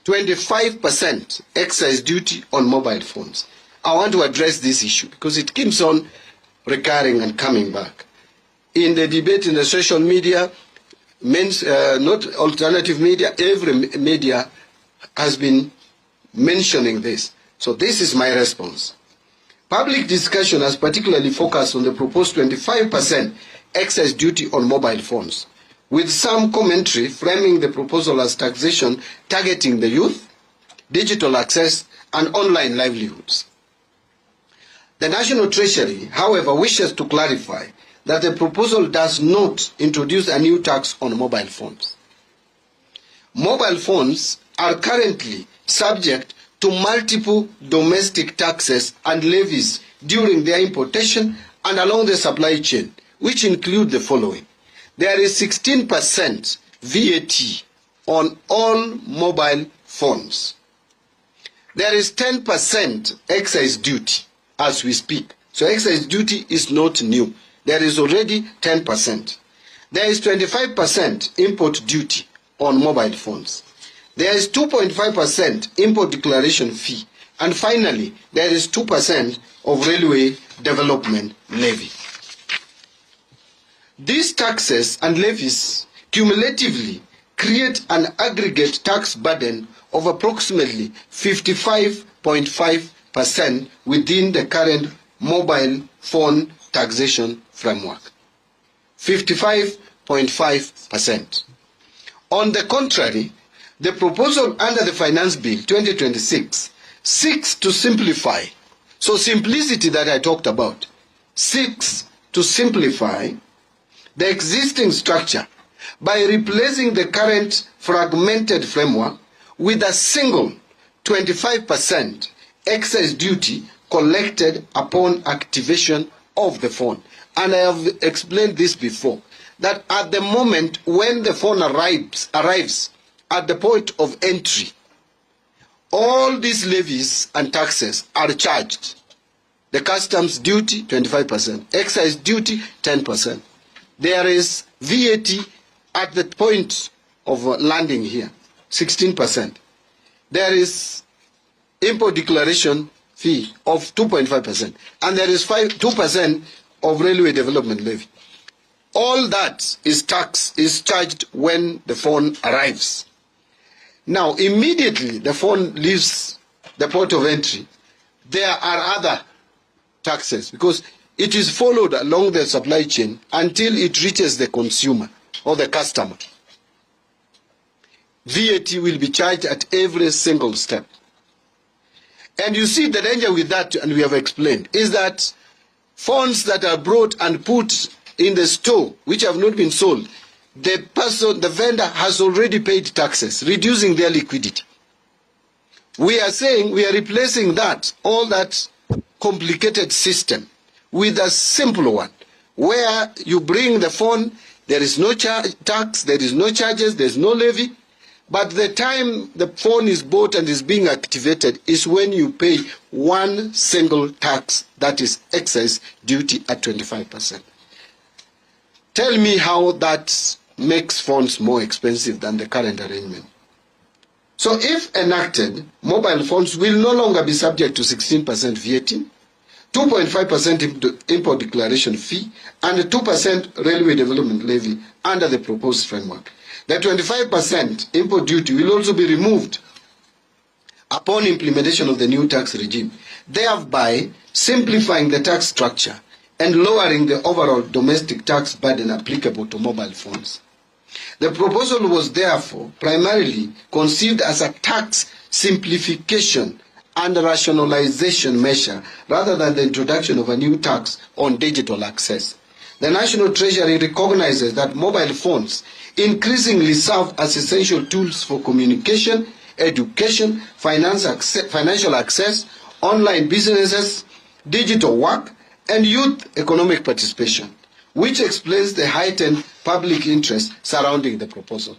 25% excise duty on mobile phones. I want to address this issue because it keeps on recurring and coming back. In the debate in the social media, not alternative media, every media has been mentioning this. So this is my response. Public discussion has particularly focused on the proposed 25% excise duty on mobile phones, with some commentary framing the proposal as taxation targeting the youth, digital access, and online livelihoods. The National Treasury, however, wishes to clarify that the proposal does not introduce a new tax on mobile phones. Mobile phones are currently subject to multiple domestic taxes and levies during their importation and along the supply chain, which include the following. There is 16% VAT on all mobile phones. There is 10% excise duty as we speak. So excise duty is not new. There is already 10%. There is 25% import duty on mobile phones. There is 2.5% import declaration fee. And finally, there is 2% of railway development levy. These taxes and levies cumulatively create an aggregate tax burden of approximately 55.5% within the current mobile phone taxation framework. 55.5%. On the contrary, the proposal under the Finance Bill 2026 seeks to simplify. So simplicity that I talked about seeks to simplify the existing structure by replacing the current fragmented framework with a single 25% excise duty collected upon activation of the phone. And I have explained this before, that at the moment when the phone arrives at the point of entry, all these levies and taxes are charged. The customs duty, 25%, excise duty, 10%. There is VAT at the point of landing here, 16%. There is import declaration fee of 2.5%, and there is 2% of railway development levy. All that is charged when the phone arrives. Now, immediately the phone leaves the port of entry, there are other taxes because it is followed along the supply chain until it reaches the consumer or the customer. VAT will be charged at every single step. And you see the danger with that, and we have explained, is that phones that are brought and put in the store, which have not been sold, the vendor has already paid taxes, reducing their liquidity. We are saying we are replacing that, all that complicated system, with a simple one, where you bring the phone, there is no tax, there is no charges, there is no levy, but the time the phone is bought and is being activated is when you pay one single tax, that is excise duty at 25%. Tell me how that makes phones more expensive than the current arrangement. So if enacted, mobile phones will no longer be subject to 16% VAT, 2.5% import declaration fee, and a 2% railway development levy under the proposed framework. The 25% import duty will also be removed upon implementation of the new tax regime, thereby simplifying the tax structure and lowering the overall domestic tax burden applicable to mobile phones. The proposal was therefore primarily conceived as a tax simplification and rationalization measure rather than the introduction of a new tax on digital access. The National Treasury recognizes that mobile phones increasingly serve as essential tools for communication, education, financial access, online businesses, digital work, and youth economic participation, which explains the heightened public interest surrounding the proposal.